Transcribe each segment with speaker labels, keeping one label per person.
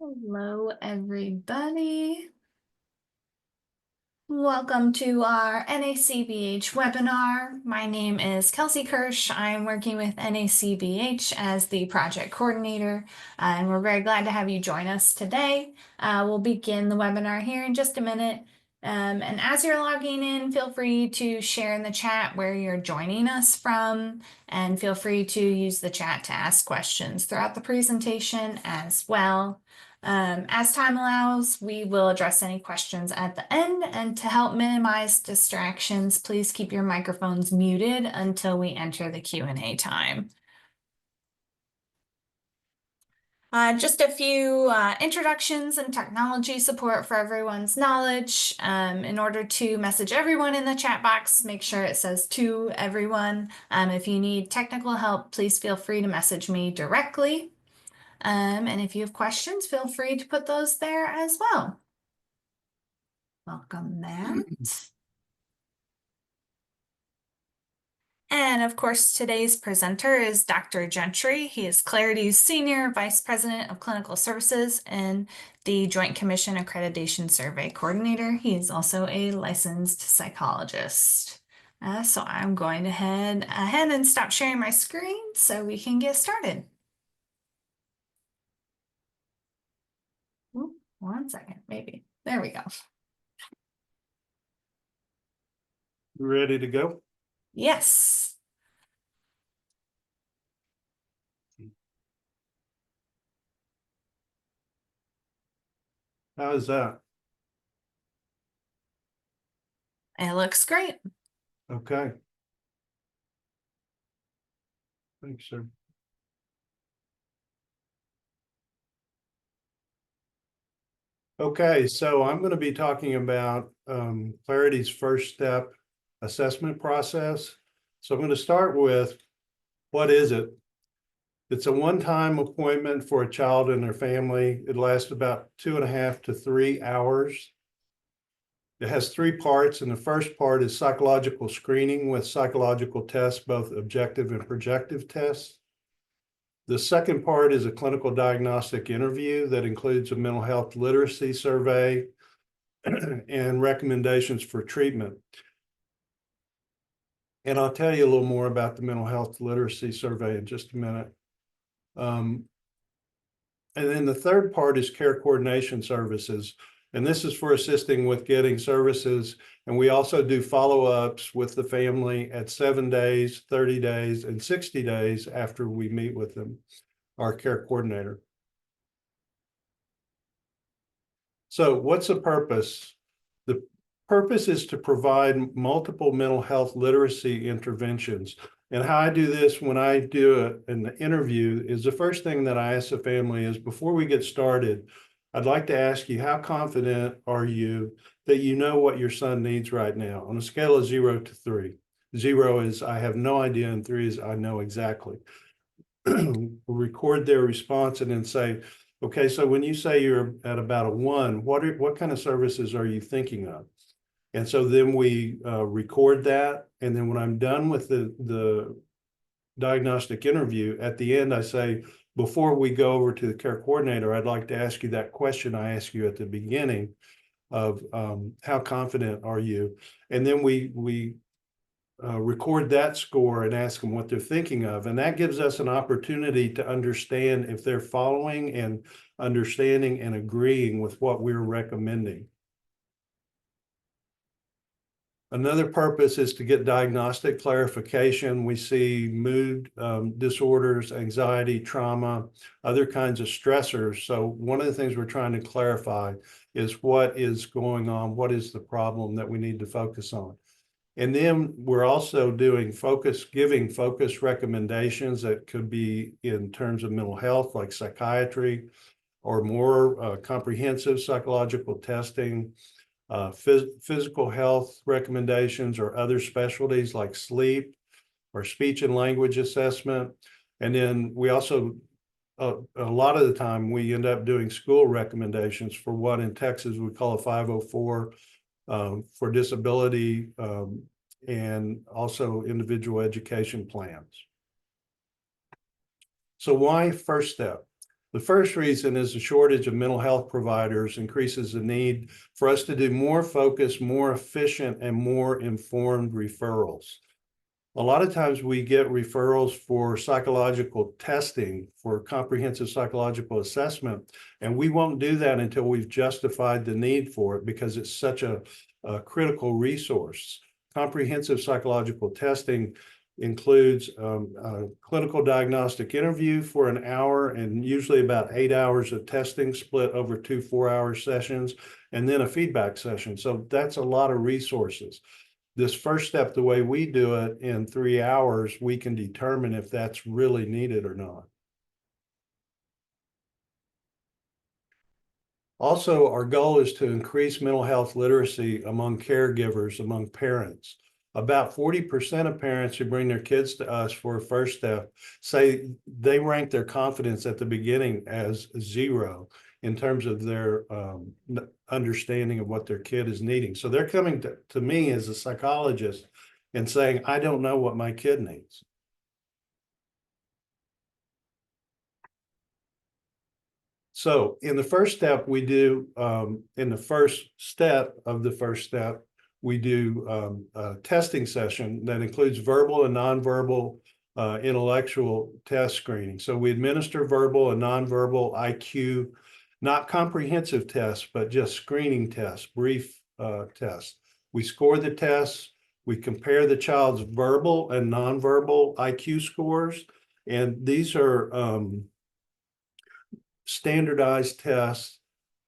Speaker 1: Hello, everybody. Welcome to our NACBH webinar. My name is Kelsey Kirsch. I'm working with NACBH as the project coordinator, and we're very glad to have you join us today. We'll begin the webinar here in just a minute. And as you're logging in, feel free to share in the chat where you're joining us from, and feel free to use the chat to ask questions throughout the presentation as well. As time allows, we will address any questions at the end, and to help minimize distractions, please keep your microphones muted until we enter the Q&A time. Just a few introductions and technology support for everyone's knowledge. In order to message everyone in the chat box, make sure it says to everyone. If you need technical help, please feel free to message me directly. And if you have questions, feel free to put those there as well. Welcome, Matt. And of course, today's presenter is Dr. Gentry. He is Clarity's Senior Vice President of Clinical Services and the Joint Commission Accreditation Survey Coordinator. He is also a licensed psychologist. So I'm going to head ahead and stop sharing my screen so we can get started. Ooh, 1 second, maybe. There we go.
Speaker 2: Ready to go?
Speaker 1: Yes.
Speaker 2: How is that?
Speaker 1: It looks great.
Speaker 2: Okay. Thanks, sir. Okay, so I'm going to be talking about Clarity's first step assessment process. So I'm going to start with, what is it? It's a one-time appointment for a child and their family. It lasts about 2.5 to 3 hours. It has 3 parts, and the first part is psychological screening with psychological tests, both objective and projective tests. The second part is a clinical diagnostic interview that includes a mental health literacy survey and recommendations for treatment. And I'll tell you a little more about the mental health literacy survey in just a minute. And then the third part is care coordination services. And this is for assisting with getting services. And we also do follow-ups with the family at 7 days, 30 days, and 60 days after we meet with them, our care coordinator. So what's the purpose? The purpose is to provide multiple mental health literacy interventions. And how I do this when I do an interview is the first thing that I ask the family is, before we get started, I'd like to ask you, how confident are you that you know what your son needs right now on a scale of 0 to 3? 0 is I have no idea, and 3 is I know exactly. We'll record their response and then say, okay, so when you say you're at about a 1, what kind of services are you thinking of? And so then we record that. And then when I'm done with the diagnostic interview, at the end, I say, before we go over to the care coordinator, I'd like to ask you that question I asked you at the beginning of how confident are you? And then we record that score and ask them what they're thinking of. And that gives us an opportunity to understand if they're following and understanding and agreeing with what we're recommending. Another purpose is to get diagnostic clarification. We see mood disorders, anxiety, trauma, other kinds of stressors. So one of the things we're trying to clarify is what is going on, what is the problem that we need to focus on. And then we're also doing giving focus recommendations that could be in terms of mental health, like psychiatry, or more comprehensive psychological testing, physical health recommendations, or other specialties like sleep or speech and language assessment. And then we also, a lot of the time, we end up doing school recommendations for what in Texas we call a 504 for disability, and also individual education plans. So why first step? The first reason is the shortage of mental health providers increases the need for us to do more focused, more efficient, and more informed referrals. A lot of times we get referrals for psychological testing, for comprehensive psychological assessment, and we won't do that until we've justified the need for it because it's such a critical resource. Comprehensive psychological testing includes a clinical diagnostic interview for an hour and usually about 8 hours of testing split over 2 4-hour sessions, and then a feedback session. So that's a lot of resources. This first step, the way we do it, in 3 hours, we can determine if that's really needed or not. Also, our goal is to increase mental health literacy among caregivers, among parents. About 40% of parents who bring their kids to us for a first step say they rank their confidence at the beginning as 0 in terms of their understanding of what their kid is needing. So they're coming to me as a psychologist and saying, I don't know what my kid needs. So in the first step, we do, in the first step of the first step, we do a testing session that includes verbal and nonverbal intellectual test screening. So we administer verbal and nonverbal IQ, not comprehensive tests, but just screening tests, brief tests. We score the tests, we compare the child's verbal and nonverbal IQ scores, and these are standardized tests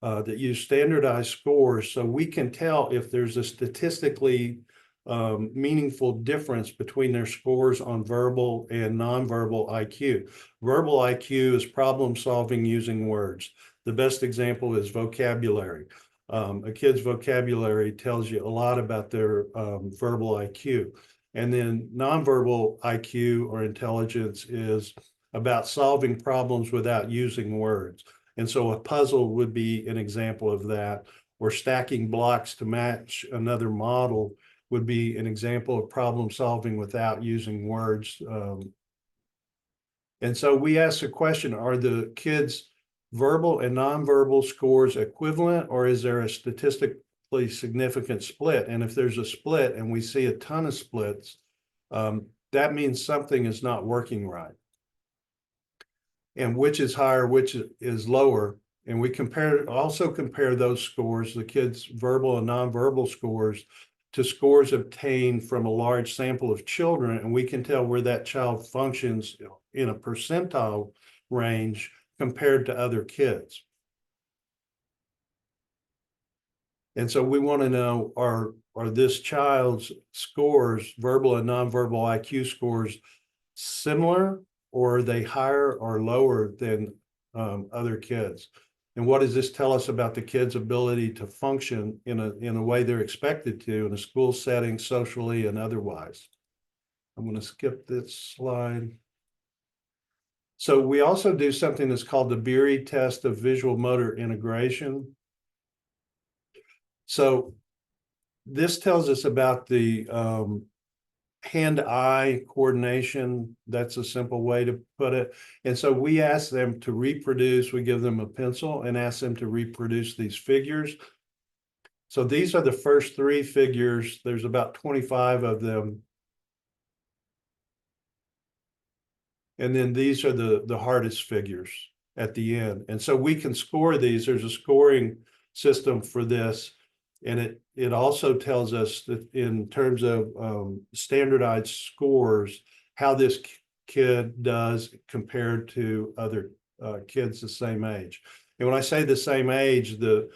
Speaker 2: that use standardized scores, so we can tell if there's a statistically meaningful difference between their scores on verbal and nonverbal IQ. Verbal IQ is problem solving using words. The best example is vocabulary. A kid's vocabulary tells you a lot about their verbal IQ. And then nonverbal IQ or intelligence is about solving problems without using words. And so a puzzle would be an example of that, or stacking blocks to match another model would be an example of problem solving without using words. And so we ask the question, are the kids' verbal and nonverbal scores equivalent, or is there a statistically significant split? And if there's a split and we see a ton of splits, that means something is not working right. And which is higher, which is lower. And we also compare those scores, the kids' verbal and nonverbal scores, to scores obtained from a large sample of children. And we can tell where that child functions in a percentile range compared to other kids. And so we want to know, are this child's scores, verbal and nonverbal IQ scores, similar, or are they higher or lower than other kids? And what does this tell us about the kid's ability to function in a way they're expected to in a school setting, socially and otherwise? I'm going to skip this slide. So we also do something that's called the Beery test of visual motor integration. So this tells us about the hand-eye coordination. That's a simple way to put it. And so we ask them to reproduce, we give them a pencil and ask them to reproduce these figures. So these are the first 3 figures. There's about 25 of them. And then these are the hardest figures at the end. And so we can score these. There's a scoring system for this. And it also tells us that in terms of standardized scores, how this kid does compared to other kids the same age. And when I say the same age, the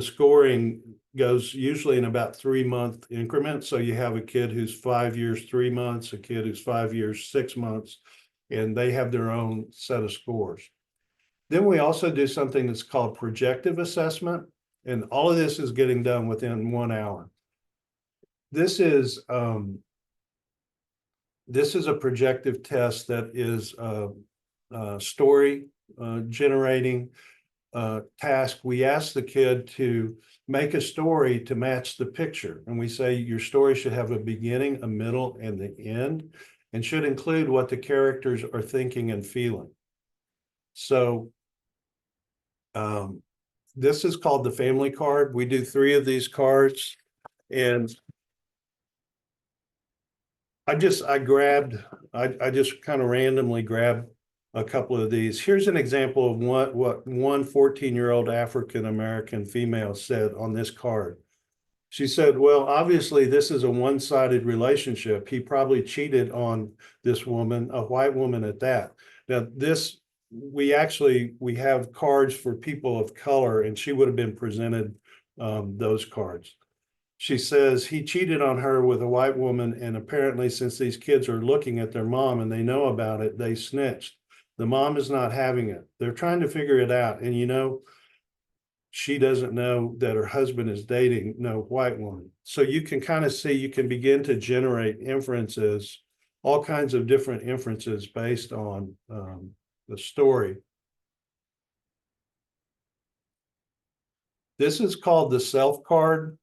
Speaker 2: scoring goes usually in about 3-month increments. So you have a kid who's 5 years, 3 months, a kid who's 5 years, 6 months, and they have their own set of scores. Then we also do something that's called projective assessment. And all of this is getting done within 1 hour. This is a projective test that is a story generating task. We ask the kid to make a story to match the picture. And we say your story should have a beginning, a middle, and the end, and should include what the characters are thinking and feeling. So This is called the family card. We do 3 of these cards, and I just kind of randomly grabbed a couple of these. Here's an example of what one 14-year-old African-American female said on this card. She said, well, obviously this is a one-sided relationship. He probably cheated on this woman, a white woman at that. Now we have cards for people of color, and she would have been presented those cards. She says he cheated on her with a white woman, and apparently since these kids are looking at their mom and they know about it, they snitched. The mom is not having it. They're trying to figure it out. And she doesn't know that her husband is dating no white woman. So you can kind of see, you can begin to generate inferences, all kinds of different inferences based on the story. This is called the self card.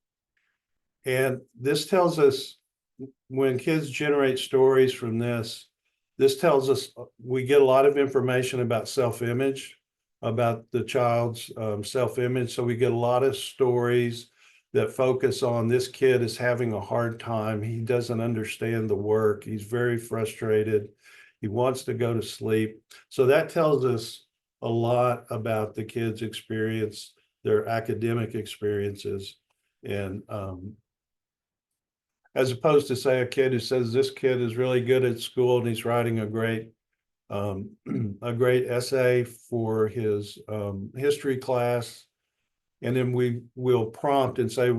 Speaker 2: And this tells us, when kids generate stories from this tells us we get a lot of information about self-image, about the child's self-image. So we get a lot of stories that focus on this kid is having a hard time. He doesn't understand the work. He's very frustrated. He wants to go to sleep. So that tells us a lot about the kid's experience, their academic experiences. And as opposed to, say, a kid who says this kid is really good at school and he's writing a great essay for his history class. And then we will prompt and say,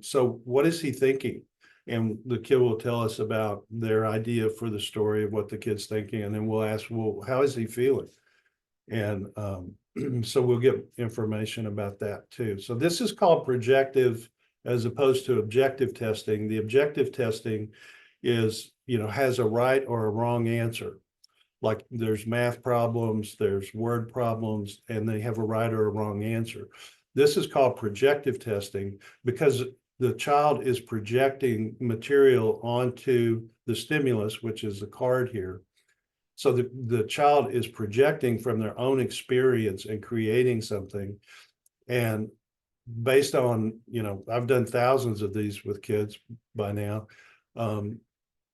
Speaker 2: so what is he thinking? And the kid will tell us about their idea for the story of what the kid's thinking. And then we'll ask, well, how is he feeling? And so we'll get information about that too. So this is called projective as opposed to objective testing. The objective testing is, has a right or a wrong answer. Like there's math problems, there's word problems, and they have a right or a wrong answer. This is called projective testing because the child is projecting material onto the stimulus, which is the card here. So the child is projecting from their own experience and creating something. And based on, I've done thousands of these with kids by now,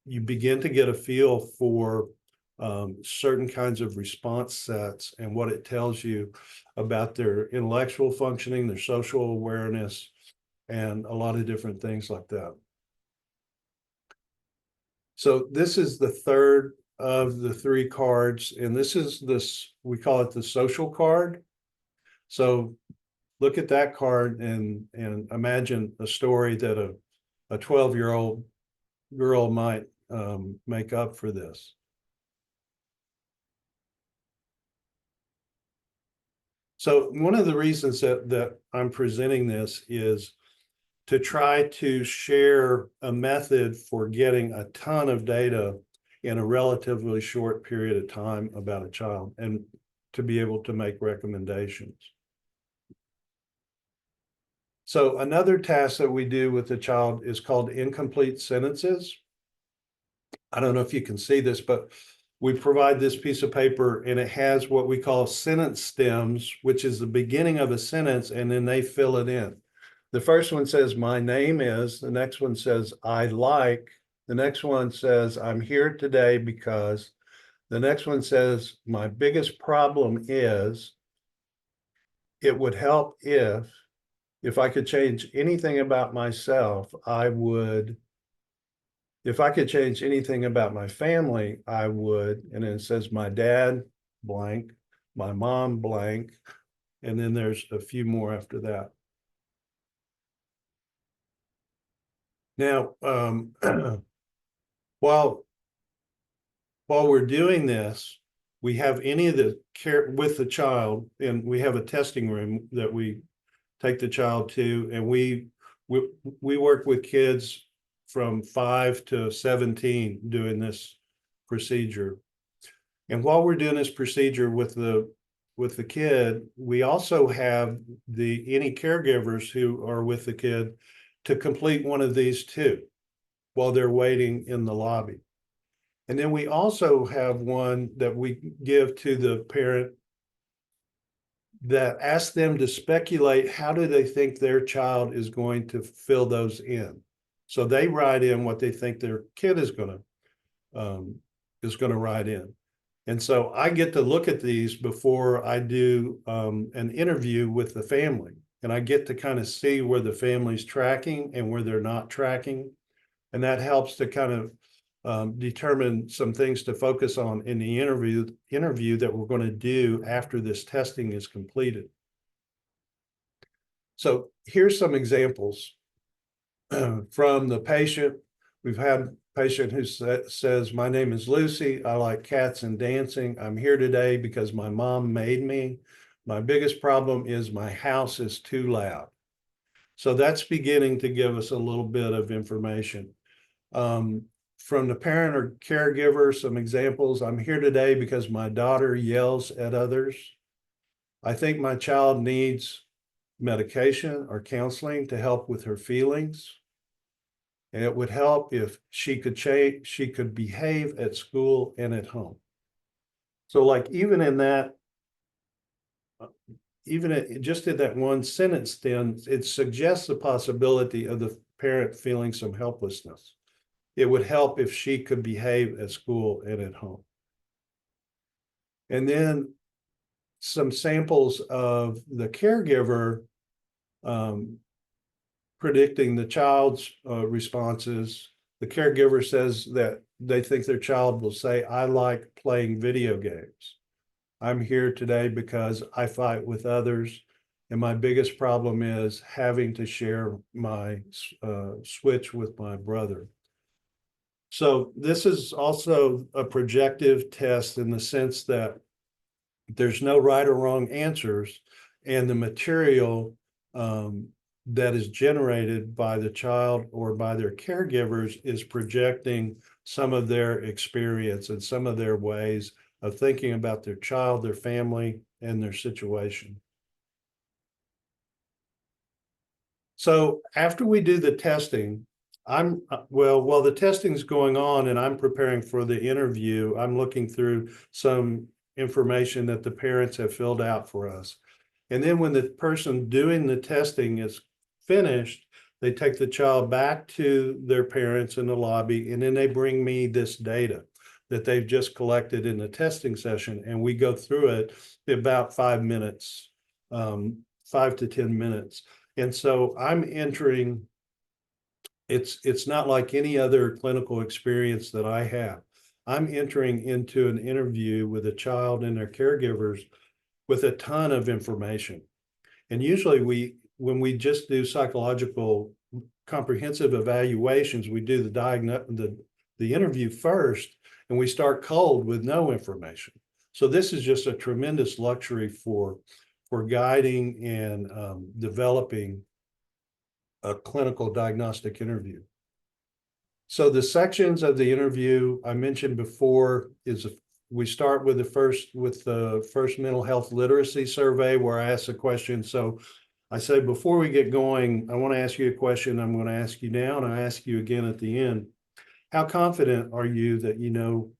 Speaker 2: you begin to get a feel for certain kinds of response sets and what it tells you about their intellectual functioning, their social awareness, and a lot of different things like that. So this is the third of the 3 cards, and we call it the social card. So look at that card and imagine a story that a 12-year-old girl might make up for this. So one of the reasons that I'm presenting this is to try to share a method for getting a ton of data in a relatively short period of time about a child and to be able to make recommendations. So another task that we do with the child is called incomplete sentences. I don't know if you can see this, but we provide this piece of paper and it has what we call sentence stems, which is the beginning of a sentence, and then they fill it in. The first one says, my name is, the next one says, I like, the next one says, I'm here today because, the next one says, my biggest problem is, it would help if I could change anything about myself, I would. If I could change anything about my family, I would. And then it says my dad, blank, my mom, blank. And then there's a few more after that. Now, while we're doing this, we have any of the care with the child, and we have a testing room that we take the child to, and we work with kids from 5 to 17 doing this procedure. And while we're doing this procedure with the kid, we also have any caregivers who are with the kid to complete one of these too while they're waiting in the lobby. And then we also have one that we give to the parent that ask them to speculate, how do they think their child is going to fill those in? So they write in what they think their kid is going to write in. And so I get to look at these before I do an interview with the family. And I get to kind of see where the family's tracking and where they're not tracking. And that helps to kind of determine some things to focus on in the interview that we're going to do after this testing is completed. So here's some examples from the patient. We've had a patient who says, my name is Lucy. I like cats and dancing. I'm here today because my mom made me. My biggest problem is my house is too loud. So that's beginning to give us a little bit of information. From the parent or caregiver, some examples. I'm here today because my daughter yells at others. I think my child needs medication or counseling to help with her feelings. And it would help if she could behave at school and at home. So like even in that, just in that one sentence, then it suggests the possibility of the parent feeling some helplessness. It would help if she could behave at school and at home. And then some samples of the caregiver predicting the child's responses. The caregiver says that they think their child will say, I like playing video games. I'm here today because I fight with others. And my biggest problem is having to share my switch with my brother. So this is also a projective test in the sense that there's no right or wrong answers, and the material that is generated by the child or by their caregivers is projecting some of their experience and some of their ways of thinking about their child, their family, and their situation. So after we do the testing, while the testing's going on and I'm preparing for the interview, I'm looking through some information that the parents have filled out for us. And then when the person doing the testing is finished, they take the child back to their parents in the lobby, and then they bring me this data that they've just collected in the testing session, and we go through it in about 5 minutes, 5 to 10 minutes. And so I'm entering, it's not like any other clinical experience that I have. I'm entering into an interview with a child and their caregivers with a ton of information. And usually when we just do psychological comprehensive evaluations, we do the interview first, and we start cold with no information. So this is just a tremendous luxury for guiding and developing a clinical diagnostic interview. So the sections of the interview I mentioned before is we start with the first mental health literacy survey, where I ask the question. So I say, before we get going, I want to ask you a question. I'm going to ask you now, and I ask you again at the end. How confident are you that you know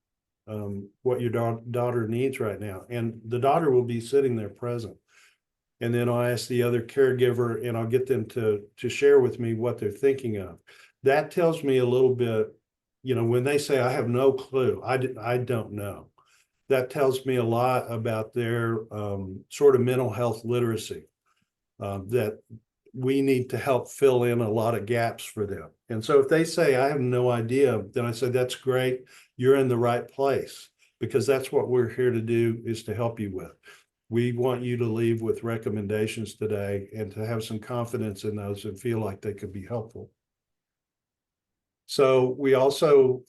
Speaker 2: what your daughter needs right now? And the daughter will be sitting there present. And then I'll ask the other caregiver, and I'll get them to share with me what they're thinking of. That tells me a little bit, when they say, I have no clue, I don't know. That tells me a lot about their sort of mental health literacy, that we need to help fill in a lot of gaps for them. And so if they say, I have no idea, then I say, that's great. You're in the right place, because that's what we're here to do, is to help you with. We want you to leave with recommendations today and to have some confidence in those and feel like they could be helpful. So we also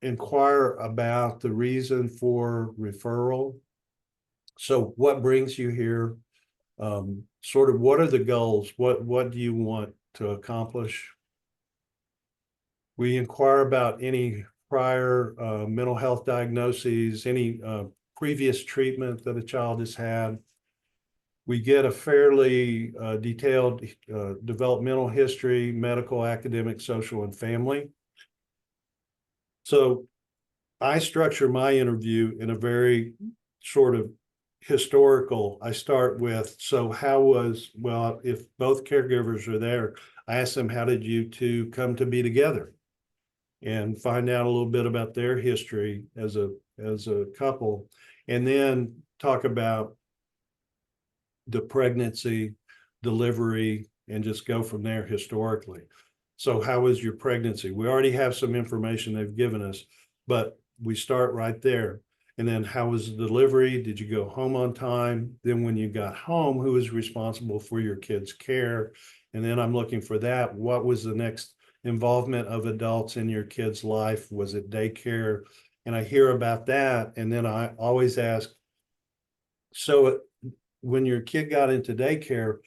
Speaker 2: inquire about the reason for referral. So what brings you here? Sort of what are the goals? What do you want to accomplish? We inquire about any prior mental health diagnoses, any previous treatment that a child has had. We get a fairly detailed developmental history, medical, academic, social, and family. So I structure my interview in a very sort of historical. I start with, so how was, well, if both caregivers are there, I ask them, how did you two come to be together? And find out a little bit about their history as a couple, and then talk about the pregnancy, delivery, and just go from there historically. So how was your pregnancy? We already have some information they've given us, but we start right there. And then how was the delivery? Did you go home on time? Then when you got home, who was responsible for your kids' care? And then I'm looking for that. What was the next involvement of adults in your kid's life? Was it daycare? And I hear about that. And then I always ask, so when your kid got into daycare,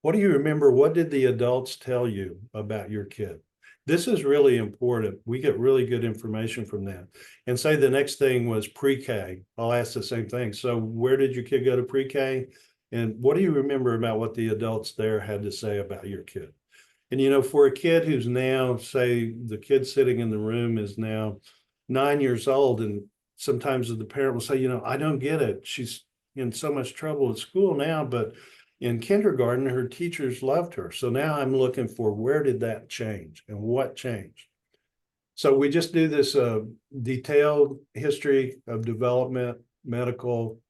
Speaker 2: what do you remember? What did the adults tell you about your kid? This is really important. We get really good information from that. And say the next thing was pre-K. I'll ask the same thing. So where did your kid go to pre-K? And what do you remember about what the adults there had to say about your kid? And, you know, for a kid who's now, say, the kid sitting in the room is now 9 years old, and sometimes the parent will say, you know, I don't get it. She's in so much trouble at school now, but in kindergarten, her teachers loved her. So now I'm looking for, where did that change and what changed? So we just do this detailed history of development, medical,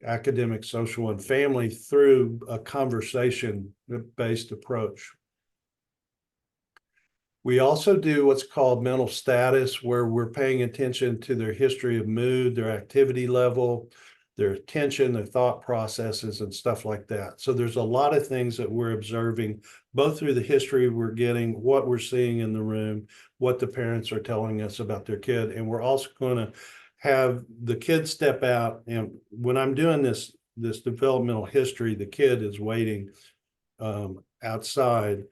Speaker 2: academic, social, and family through a conversation-based approach. We also do what's called mental status, where we're paying attention to their history of mood, their activity level, their attention, their thought processes, and stuff like that. So there's a lot of things that we're observing, both through the history we're getting, what we're seeing in the room, what the parents are telling us about their kid. And we're also going to have the kid step out. And when I'm doing this developmental history, the kid is waiting outside.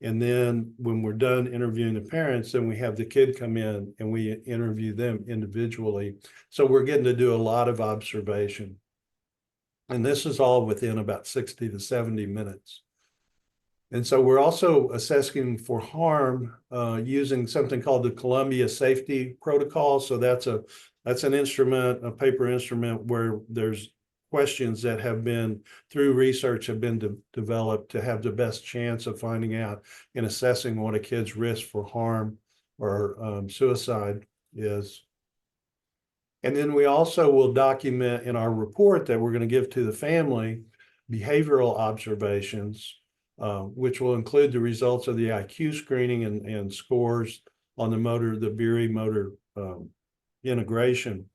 Speaker 2: And then when we're done interviewing the parents, then we have the kid come in and we interview them individually. So we're getting to do a lot of observation. And this is all within about 60 to 70 minutes. And so we're also assessing for harm using something called the Columbia Safety Protocol. So that's an instrument, a paper instrument, where there's questions that have been, through research, have been developed to have the best chance of finding out and assessing what a kid's risk for harm or suicide is. And then we also will document in our report that we're going to give to the family behavioral observations, which will include the results of the IQ screening and scores on the Beery motor integration.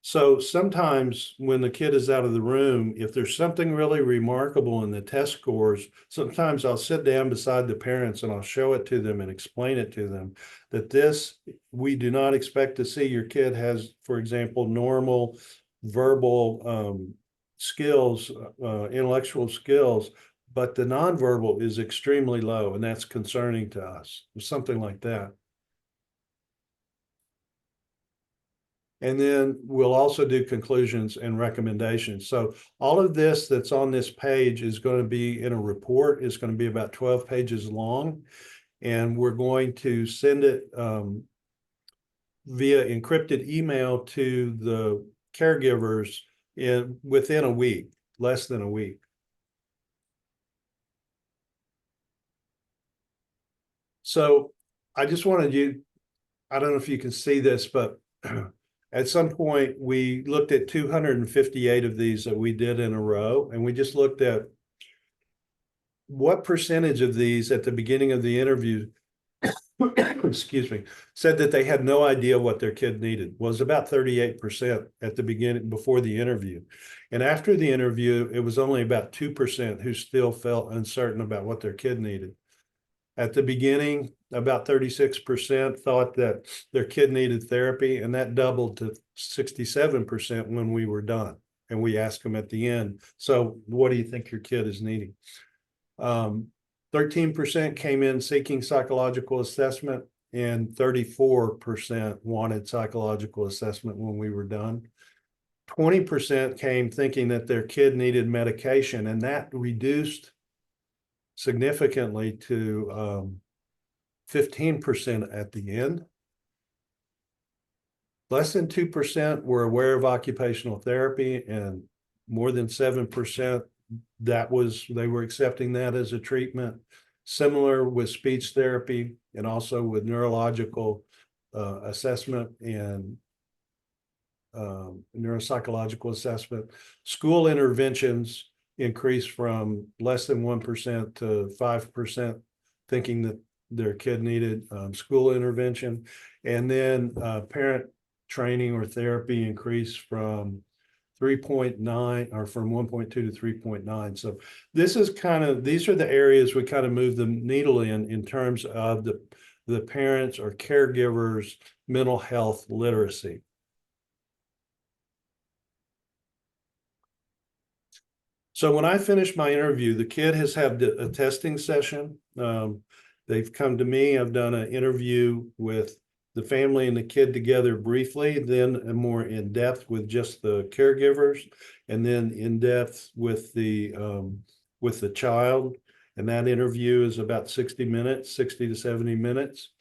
Speaker 2: So sometimes when the kid is out of the room, if there's something really remarkable in the test scores, sometimes I'll sit down beside the parents and I'll show it to them and explain it to them that we do not expect to see your kid has, for example, normal verbal skills, intellectual skills, but the nonverbal is extremely low, and that's concerning to us, something like that. And then we'll also do conclusions and recommendations. So all of this that's on this page is going to be in a report. It's going to be about 12 pages long. And we're going to send it via encrypted email to the caregivers within a week, less than a week. So I just wanted you, I don't know if you can see this, but at some point, we looked at 258 of these that we did in a row, and we just looked at what percentage of these at the beginning of the interview, excuse me, said that they had no idea what their kid needed. Was about 38% at the beginning, before the interview. And after the interview, it was only about 2% who still felt uncertain about what their kid needed. At the beginning, about 36% thought that their kid needed therapy, and that doubled to 67% when we were done. And we asked them at the end, so what do you think your kid is needing? 13% came in seeking psychological assessment, and 34% wanted psychological assessment when we were done. 20% came thinking that their kid needed medication, and that reduced significantly to 15% at the end. Less than 2% were aware of occupational therapy, and more than 7%, they were accepting that as a treatment. Similar with speech therapy and also with neurological assessment and neuropsychological assessment. School interventions increased from less than 1% to 5%, thinking that their kid needed school intervention. And then parent training or therapy increased from 3.9 or from 1.2 to 3.9. So this is these are the areas we kind of move the needle in terms of the parents or caregivers' mental health literacy. So when I finished my interview, the kid has had a testing session. They've come to me. I've done an interview with the family and the kid together briefly, then a more in depth with just the caregivers, and then in depth with the child. And that interview is about 60 minutes, 60 to 70 minutes.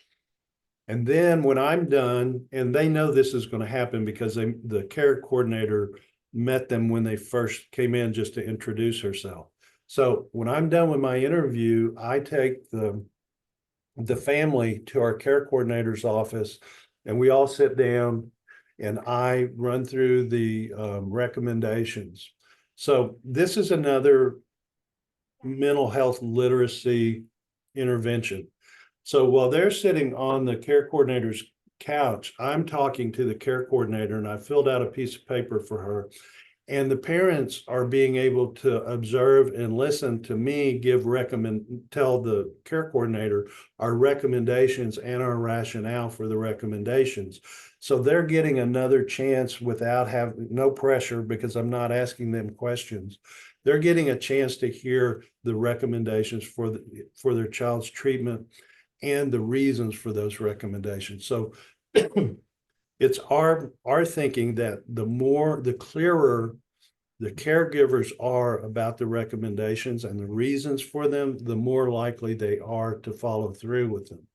Speaker 2: And then when I'm done, and they know this is going to happen because the care coordinator met them when they first came in just to introduce herself. So when I'm done with my interview, I take the family to our care coordinator's office, and we all sit down and I run through the recommendations. So this is another mental health literacy intervention. So while they're sitting on the care coordinator's couch, I'm talking to the care coordinator, and I filled out a piece of paper for her. And the parents are being able to observe and listen to me tell the care coordinator our recommendations and our rationale for the recommendations. So they're getting another chance without having no pressure, because I'm not asking them questions. They're getting a chance to hear the recommendations for their child's treatment and the reasons for those recommendations. So it's our thinking that the clearer the caregivers are about the recommendations and the reasons for them, the more likely they are to follow through with them.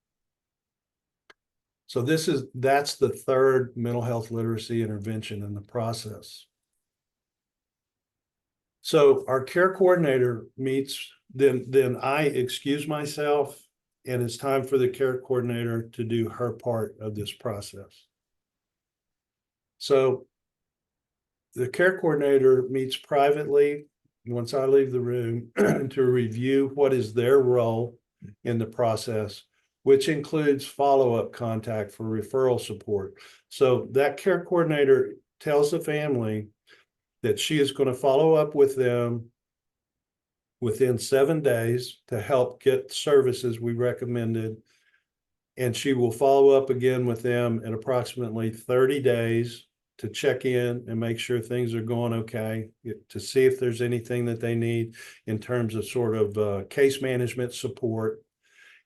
Speaker 2: So that's the third mental health literacy intervention in the process. So our care coordinator meets, then I excuse myself, and it's time for the care coordinator to do her part of this process. So the care coordinator meets privately once I leave the room to review what is their role in the process, which includes follow-up contact for referral support. So that care coordinator tells the family that she is going to follow up with them within 7 days to help get services we recommended. And she will follow up again with them in approximately 30 days to check in and make sure things are going okay, to see if there's anything that they need in terms of sort of case management support.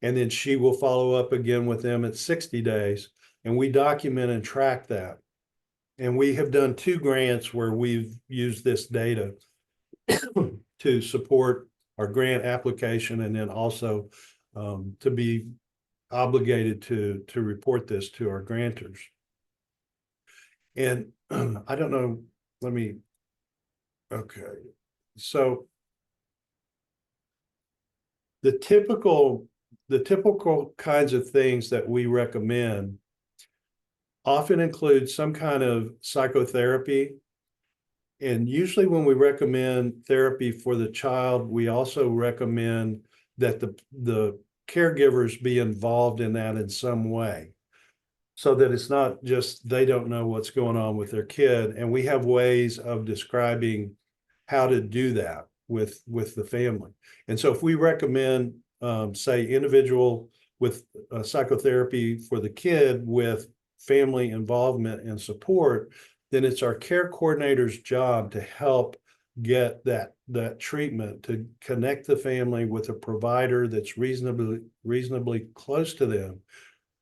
Speaker 2: And then she will follow up again with them at 60 days. And we document and track that. And we have done 2 grants where we've used this data to support our grant application, and then also to be obligated to report this to our grantors. And I don't know, okay. So the typical kinds of things that we recommend often include some kind of psychotherapy. And usually when we recommend therapy for the child, we also recommend that the caregivers be involved in that in some way, so that it's not just they don't know what's going on with their kid. And we have ways of describing how to do that with the family. And so if we recommend, say, individual with psychotherapy for the kid with family involvement and support, then it's our care coordinator's job to help get that treatment, to connect the family with a provider that's reasonably close to them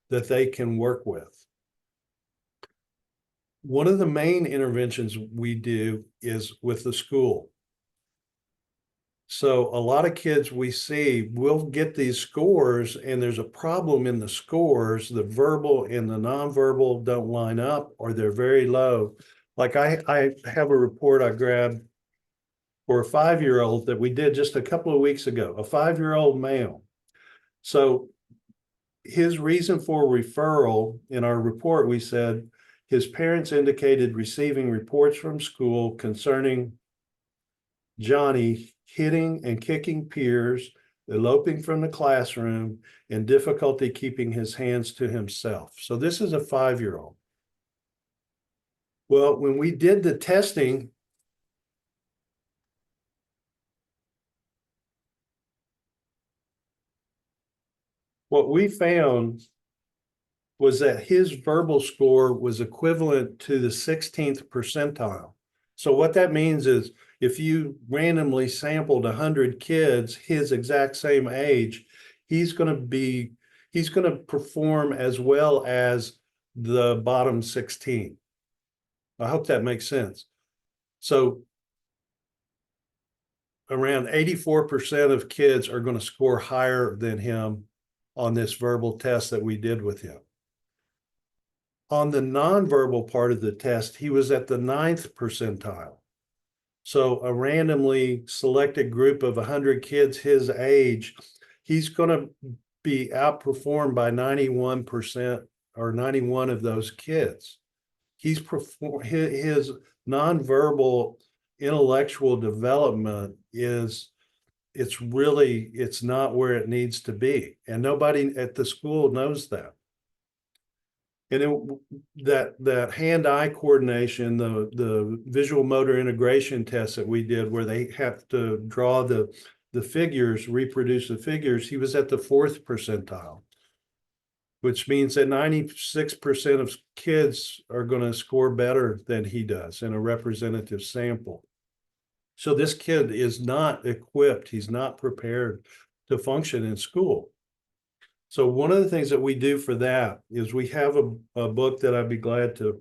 Speaker 2: that they can work with. One of the main interventions we do is with the school. So a lot of kids we see will get these scores, and there's a problem in the scores. The verbal and the nonverbal don't line up, or they're very low. Like I have a report I grabbed for a 5-year-old that we did just a couple of weeks ago, a 5-year-old male. So his reason for referral in our report, we said his parents indicated receiving reports from school concerning Johnny hitting and kicking peers, eloping from the classroom, and difficulty keeping his hands to himself. So this is a 5-year-old. Well, when we did the testing, what we found was that his verbal score was equivalent to the 16th percentile. So what that means is if you randomly sampled 100 kids his exact same age, he's going to perform as well as the bottom 16. I hope that makes sense. So around 84% of kids are going to score higher than him on this verbal test that we did with him. On the nonverbal part of the test, he was at the 9th percentile. So a randomly selected group of 100 kids his age, he's going to be outperformed by 91% or 91 of those kids. His nonverbal intellectual development it's not where it needs to be. And nobody at the school knows that. And that hand-eye coordination, the visual motor integration test that we did where they have to draw the figures, reproduce the figures, he was at the 4th percentile, which means that 96% of kids are going to score better than he does in a representative sample. So this kid is not equipped, he's not prepared to function in school. So one of the things that we do for that is we have a book that I'd be glad to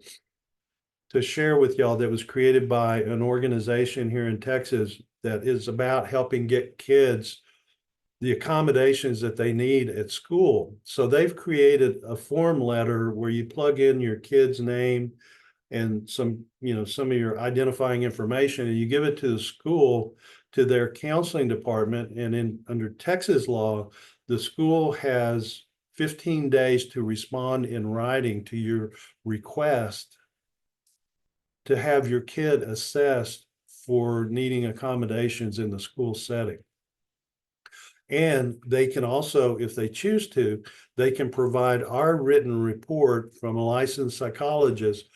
Speaker 2: share with y'all that was created by an organization here in Texas that is about helping get kids the accommodations that they need at school. So they've created a form letter where you plug in your kid's name and some of your identifying information, and you give it to the school, to their counseling department. And under Texas law, the school has 15 days to respond in writing to your request to have your kid assessed for needing accommodations in the school setting. And they can also, if they choose to, they can provide our written report from a licensed psychologist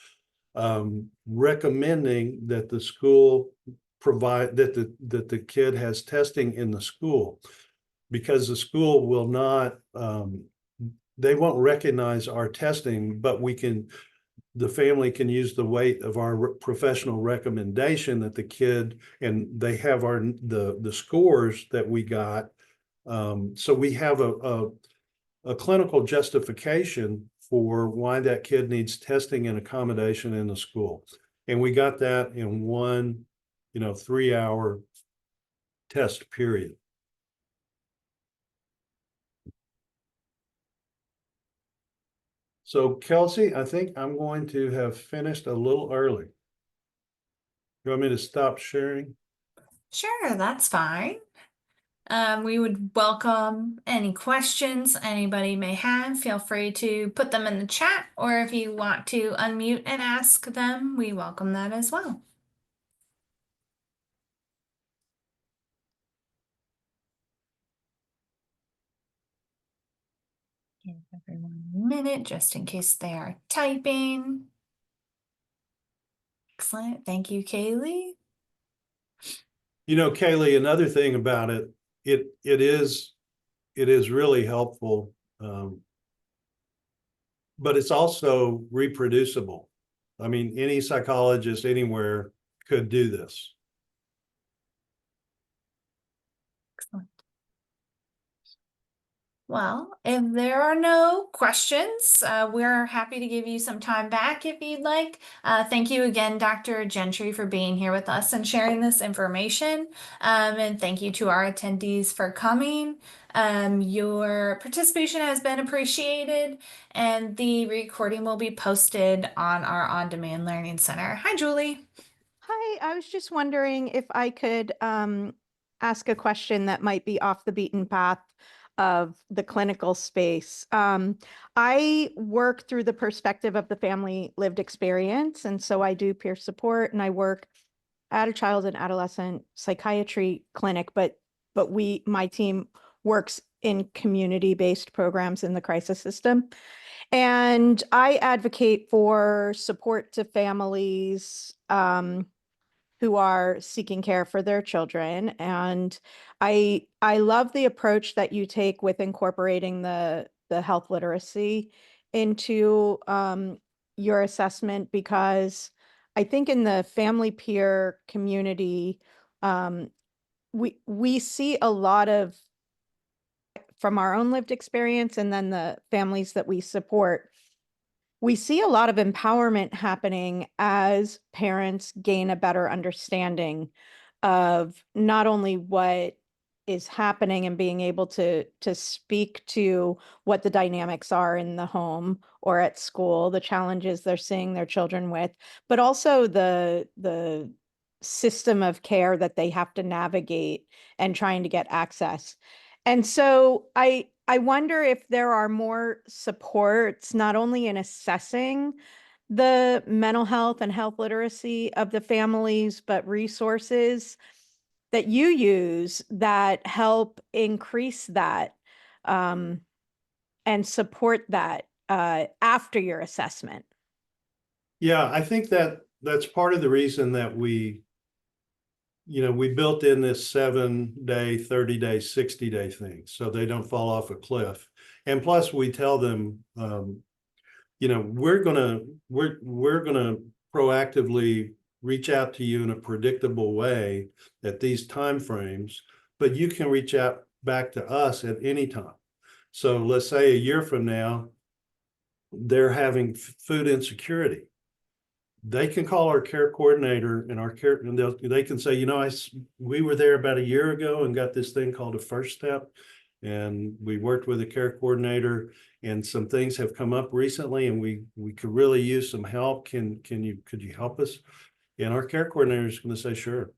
Speaker 2: recommending that the school provide that the kid has testing in the school, because the school will not, they won't recognize our testing, but the family can use the weight of our professional recommendation that the kid, and they have the scores that we got. So we have a clinical justification for why that kid needs testing and accommodation in the school. And we got that in one, 3-hour test period. So Kelsey, I think I'm going to have finished a little early. You want me to stop sharing?
Speaker 1: Sure, that's fine. We would welcome any questions anybody may have. Feel free to put them in the chat, or if you want to unmute and ask them, we welcome that as well. Give everyone a minute just in case they are typing. Excellent. Thank you, Kaylee.
Speaker 2: Kaylee, another thing about it is really helpful, but it's also reproducible. I mean, any psychologist anywhere could do this.
Speaker 1: Excellent. Well, if there are no questions, we're happy to give you some time back if you'd like. Thank you again, Dr. Gentry, for being here with us and sharing this information. And thank you to our attendees for coming. Your participation has been appreciated, and the recording will be posted on our On-Demand Learning Center. Hi, Julie.
Speaker 3: Hi, I was just wondering if I could ask a question that might be off the beaten path of the clinical space. I work through the perspective of the family lived experience, and so I do peer support, and I work at a child and adolescent psychiatry clinic, but my team works in community-based programs in the crisis system. And I advocate for support to families who are seeking care for their children. And I love the approach that you take with incorporating the health literacy into your assessment, because I think in the family peer community, we see a lot of, from our own lived experience and then the families that we support, we see a lot of empowerment happening as parents gain a better understanding of not only what is happening and being able to speak to what the dynamics are in the home or at school, the challenges they're seeing their children with, but also the system of care that they have to navigate and trying to get access. And so I wonder if there are more supports, not only in assessing the mental health and health literacy of the families, but resources that you use that help increase that and support that after your assessment.
Speaker 2: Yeah, I think that's part of the reason that we built in this 7-day, 30-day, 60-day thing, so they don't fall off a cliff. And plus we tell them, we're gonna proactively reach out to you in a predictable way at these timeframes, but you can reach out back to us at any time. So let's say a year from now, they're having food insecurity. They can call our care coordinator and our care, and they can say, we were there about a year ago and got this thing called a first step. And we worked with a care coordinator and some things have come up recently and we could really use some help. Could you help us? And our care coordinator is going to say, sure.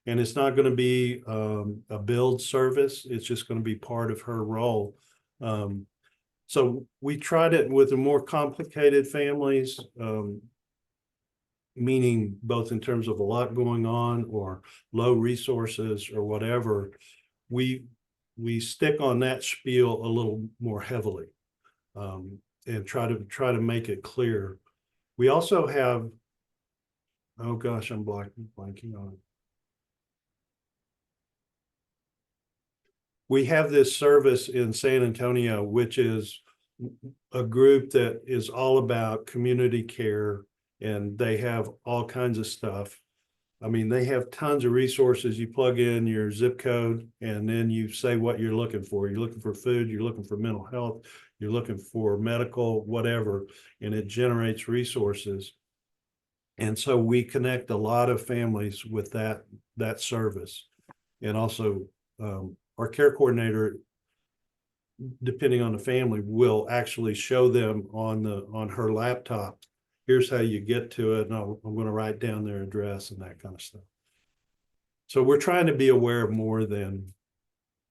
Speaker 2: And it's not going to be a build service. It's just going to be part of her role. So we tried it with the more complicated families, meaning both in terms of a lot going on or low resources or whatever. We stick on that spiel a little more heavily, and try to make it clear. We also have, oh gosh, I'm blanking on it. We have this service in San Antonio, which is a group that is all about community care, and they have all kinds of stuff. I mean, they have tons of resources. You plug in your zip code and then you say what you're looking for. You're looking for food, you're looking for mental health, you're looking for medical, whatever, and it generates resources. And so we connect a lot of families with that service. And also our care coordinator, depending on the family, will actually show them on her laptop, here's how you get to it, and I'm going to write down their address and that kind of stuff. So we're trying to be aware of more than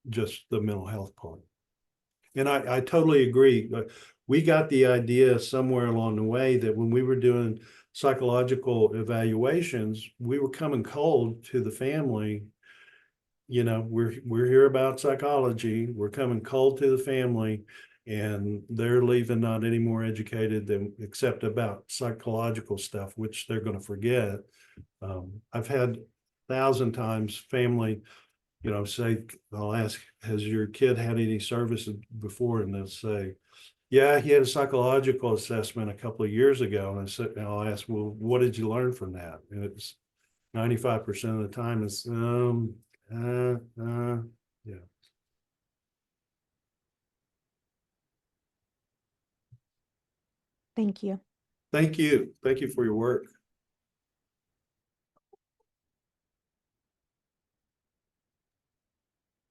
Speaker 2: just the mental health part. And I totally agree. We got the idea somewhere along the way that when we were doing psychological evaluations, we were coming cold to the family. We're here about psychology. We're coming cold to the family, and they're leaving not any more educated than except about psychological stuff, which they're going to forget. I've had 1,000 times family, say, I'll ask, has your kid had any services before? And they'll say, yeah, he had a psychological assessment a couple of years ago. And I'll ask, well, what did you learn from that? And it's 95% of the time it's, yeah.
Speaker 3: Thank you.
Speaker 2: Thank you. Thank you for your work.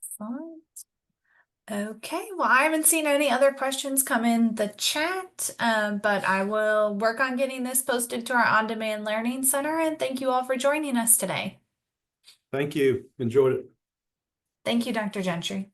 Speaker 1: Excellent. Okay, well, I haven't seen any other questions come in the chat, but I will work on getting this posted to our on-demand learning center, and thank you all for joining us today.
Speaker 2: Thank you. Enjoyed it.
Speaker 1: Thank you, Dr. Gentry.